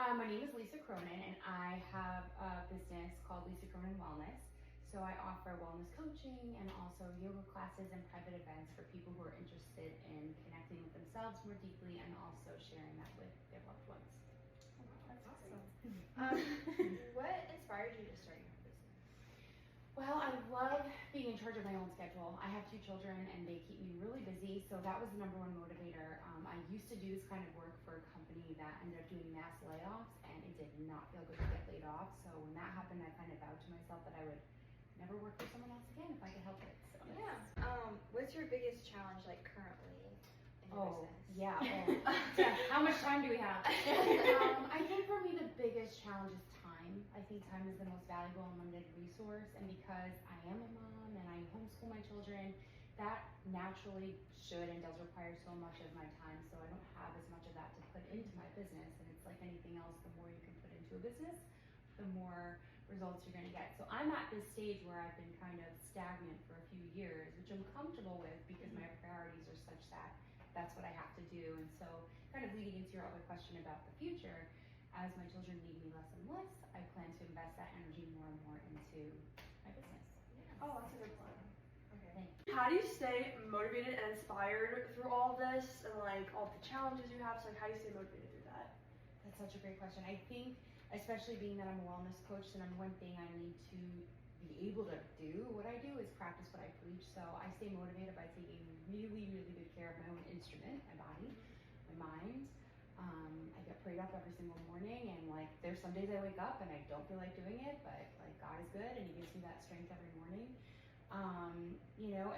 My name is Lisa Cronin, and I have a business called Lisa Cronin Wellness. So I offer wellness coaching and also yoga classes and private events for people who are interested in connecting with themselves more deeply and also sharing that with their loved ones. Oh, wow, that's awesome. What inspired you to start your business? Well, I love being in charge of my own schedule. I have 2 children and they keep me really busy, so that was the number one motivator. I used to do this kind of work for a company that ended up doing mass layoffs, and it did not feel good to get laid off. So when that happened, I kind of vowed to myself that I would never work for someone else again if I could help it. So. Yeah. What's your biggest challenge like currently in your business? Yeah. How much time do we have? I think for me the biggest challenge is time. I think time is the most valuable and limited resource, and because I am a mom and I homeschool my children, that naturally should and does require so much of my time, so I don't have as much of that to put into my business. And it's like anything else, the more you can put into a business, the more results you're going to get. So I'm at this stage where I've been kind of stagnant for a few years, which I'm comfortable with because my priorities are such that that's what I have to do. And so kind of leading into your other question about the future, as my children need me less and less, I plan to invest that energy more and more into my business. Yeah. Oh, that's a good plan. Okay. How do you stay motivated and inspired through all this and like all the challenges you have? So like, how do you stay motivated through that? That's such a great question. I think, especially being that I'm a wellness coach, the number one thing I need to be able to do what I do is practice what I preach. So I stay motivated by taking really, really good care of my own instrument, my body, my mind. I get prayed up every single morning, and like there's some days I wake up and I don't feel like doing it, but like God is good and He gives me that strength every morning.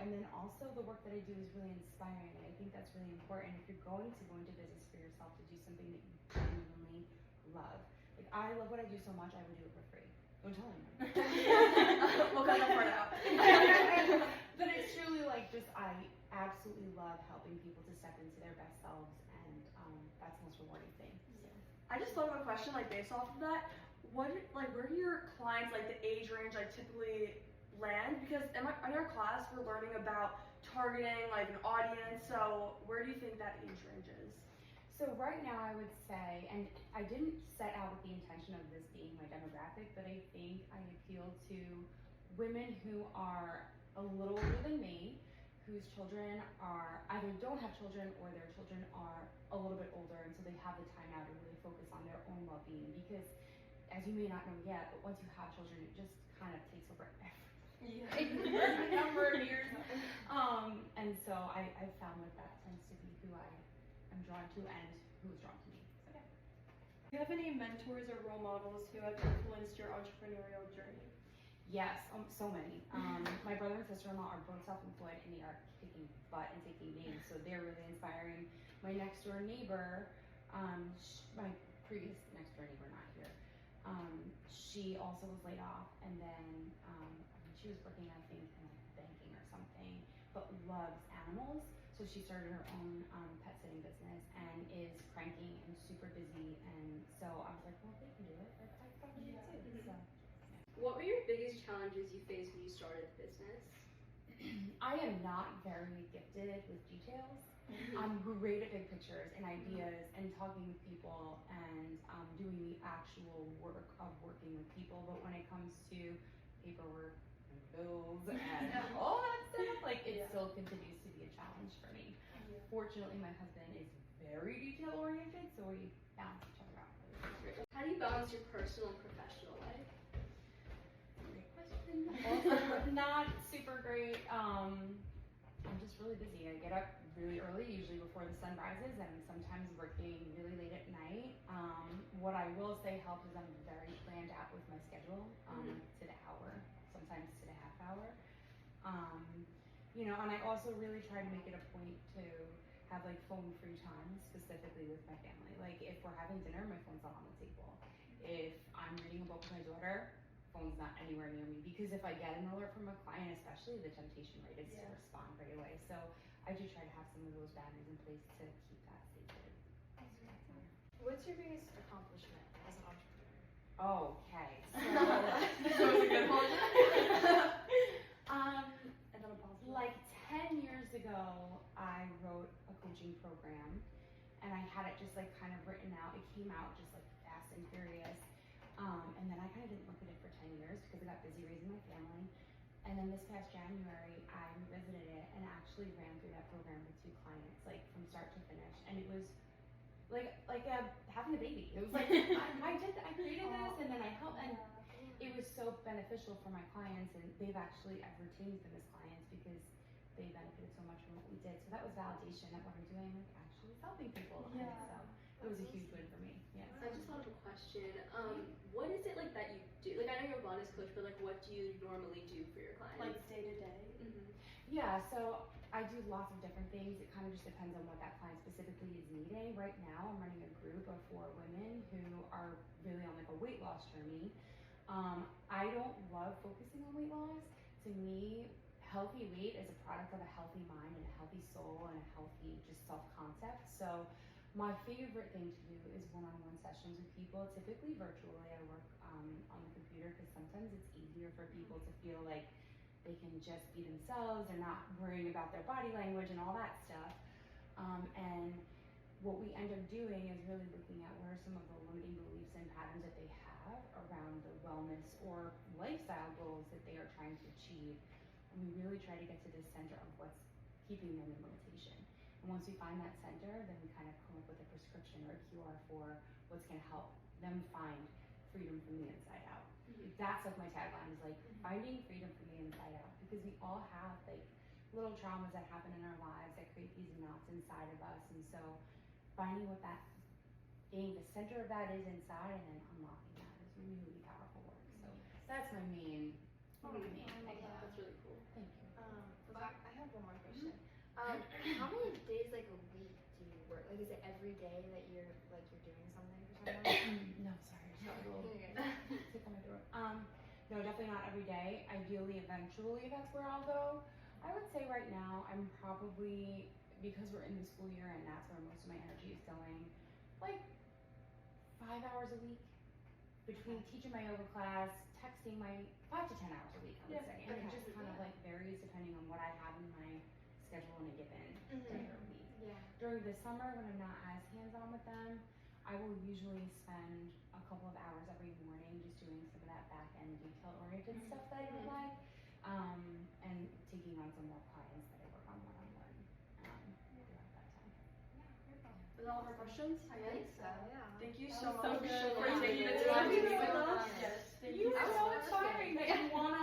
And then also the work that I do is really inspiring, and I think that's really important. If you're going to go into business for yourself, to do something that you genuinely love. Like I love what I do so much, I would do it for free. Don't tell anyone. We'll cut that part out. But it's truly like just I absolutely love helping people to step into their best selves, and that's the most rewarding thing. So. I just thought of a question like based off of that. Where do your clients like the age range like typically land? Because in our class we're learning about targeting like an audience. So where do you think that age range is? So right now I would say, and I didn't set out with the intention of this being my demographic, but I think I appeal to women who are a little older than me, whose children are either don't have children or their children are a little bit older, and so they have the time now to really focus on their own well-being. Because as you may not know yet, but once you have children, it just kind of takes over everything. Yeah. A number of years. And so I found that tends to be who I'm drawn to and who is drawn to me. So, yeah. Do you have any mentors or role models who have influenced your entrepreneurial journey? Yes, so many. My brother and sister-in-law are both self-employed, and they are kicking butt and taking names, so they're really inspiring. My next door neighbor, my previous next door neighbor, not here, she also was laid off, and then she was working, I think, in like banking or something, but loves animals. So she started her own pet sitting business and is cranky and super busy. And so I was like, well, if they can do it, I probably can too. So, yeah. What were your biggest challenges you faced when you started the business? I am not very gifted with details. I'm great at big pictures and ideas and talking with people and doing the actual work of working with people. But when it comes to paperwork and bills and all that stuff, like it still continues to be a challenge for me. Fortunately, my husband is very detail oriented, so we balance each other out. How do you balance your personal and professional life? Great question. Also, not super great. I'm just really busy. I get up really early, usually before the sun rises, and sometimes working really late at night. What I will say helps is I'm very planned out with my schedule to the hour, sometimes to the half hour. And I also really try to make it a point to have like phone-free time, specifically with my family. Like if we're having dinner, my phone's not on the table. If I'm reading a book with my daughter, phone's not anywhere near me, because if I get an alert from a client, especially, the temptation rate is to respond right away. So I do try to have some of those boundaries in place to keep that sacred. What's your biggest accomplishment as an entrepreneur? Okay, So it's a good one. And then a positive. like 10 years ago, I wrote a coaching program, and I had it just like kind of written out. It came out just like fast and curious. And then I kind of didn't look at it for 10 years because I got busy raising my family. And then this past January, I revisited it and actually ran through that program with 2 clients, like from start to finish. And it was like having a baby. It was like I created this, and then I helped, and it was so beneficial for my clients, and I've retained them as clients because they benefited so much from what we did. So that was validation that what I'm doing actually is helping people. Yeah. So it was a huge win for me. Yeah. So I just thought of a question. What is it like that you do? Like I know you're a wellness coach, but like what do you normally do for your clients? Like day to day. Yeah, so I do lots of different things. It kind of just depends on what that client specifically is needing. Right now, I'm running a group of 4 women who are really on like a weight loss journey. I don't love focusing on weight loss. To me, healthy weight is a product of a healthy mind and a healthy soul and a healthy just self-concept. So my favorite thing to do is one-on-one sessions with people, typically virtually. I work on the computer because sometimes it's easier for people to feel like they can just be themselves and not worrying about their body language and all that stuff. And what we end up doing is really looking at what are some of the limiting beliefs and patterns that they have around the wellness or lifestyle goals that they are trying to achieve. And we really try to get to the center of what's keeping them in limitation. And once we find that center, then we kind of come up with a prescription or a QR for what's going to help them find freedom from the inside out. That's like my tagline is like finding freedom from the inside out, because we all have like little traumas that happen in our lives that create these knots inside of us, and so finding what that being the center of that is inside and then unlocking that is really powerful work. So that's my main thing. That's really cool. Thank you. I have one more question. How many days like a week do you work? Like is it every day that you're doing something for someone? No, sorry. Take on my door. No, definitely not every day. Ideally, eventually, that's where I'll go. I would say right now, I'm probably, because we're in the school year and that's where most of my energy is going, like 5 hours a week between teaching my yoga class, texting my 5 to 10 hours a week, I would say. And it just kind of like varies depending on what I have in my schedule in a given day or week. Yeah. During the summer, when I'm not as hands-on with them, I will usually spend a couple of hours every morning just doing some of that back-end detail-oriented stuff that I would like, and taking on some more clients that I work on one-on-one throughout that time. Is that all of our questions? I think so, yeah. Thank you That so was so much good. for taking the Thank time to you be with so us. much. Yes, thank You you were so so much. inspiring that you want